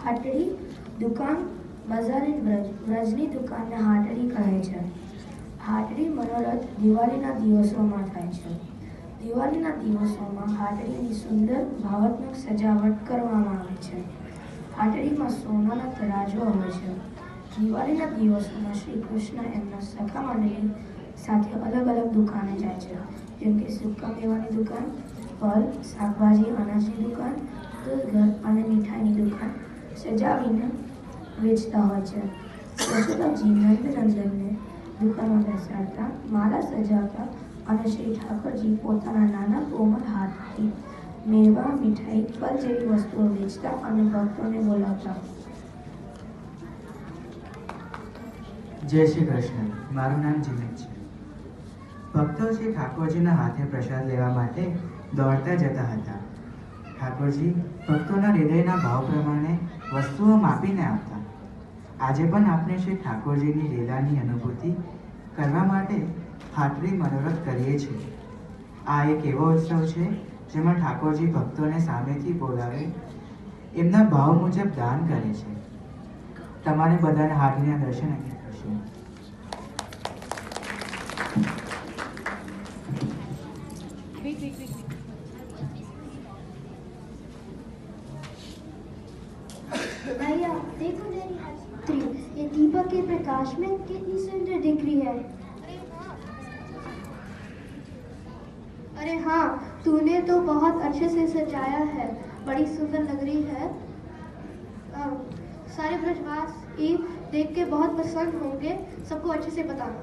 હાટડી દુકાન બજારની વ્રજની દુકાનને હાટડી કહે છે. હાટડી મનોરથ દિવાળીના દિવસોમાં થાય છે. દિવાળીના દિવસોમાં હાટડીની સુંદર ભાવનાત્મક સજાવટ કરવામાં આવે છે. હાટડીમાં સોનાના તરાજુ હોય છે. દિવાળીના દિવસોમાં શ્રી કૃષ્ણ એમના સખા મંડળી સાથે અલગ અલગ દુકાને જાય છે, જેમ કે સૂકા મેવાની દુકાન, ફળ, શાકભાજી, અનાજની દુકાન, દૂધઘર અને મીઠાઈની દુકાન સજાવીને વેચતા હોય છે. યશોદાજી નંદનંદનને દુકાનમાં બેસાડતા, માલા સજાવતા અને શ્રી ઠાકોરજી પોતાના નાના કોમળ હાથથી મેવા, મીઠાઈ, ફળ જેવી વસ્તુઓ વેચતા અને ભક્તોને બોલાવતા. જય શ્રી કૃષ્ણ. મારું નામ જીમિત છે. ભક્તો શ્રી ઠાકોરજીના હાથે પ્રસાદ લેવા માટે દોડતા જતા હતા. ઠાકોરજી ભક્તોના હૃદયના ભાવ પ્રમાણે વસ્તુઓ માપીને આપતા. આજે પણ આપણે શ્રી ઠાકોરજીની લીલાની અનુભૂતિ કરવા માટે હાટડી મનોરથ કરીએ છીએ. આ એક એવો ઉત્સવ છે જેમાં ઠાકોરજી ભક્તોને સામેથી બોલાવે, એમના ભાવ મુજબ દાન કરે છે. તમારે બધાને હાટડીના દર્શન અહીંયા કરશું. भैया देखो मेरी हथकड़ी, ये दीपक के प्रकाश में कितनी सुंदर दिख रही है. अरे हाँ, तूने तो बहुत अच्छे से सजाया है, बड़ी सुंदर लग रही है. सारे ब्रजवासी देख के बहुत पसंद होंगे, सबको अच्छे से बताना.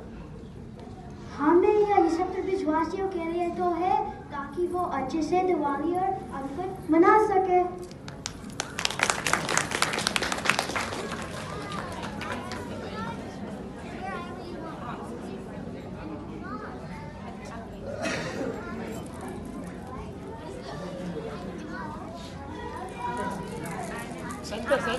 हाँ भैया, ये सब तो ब्रजवासियों के लिए तो है ताकि वो अच्छे से दिवाली और अनपट मना सके. शंकर सर,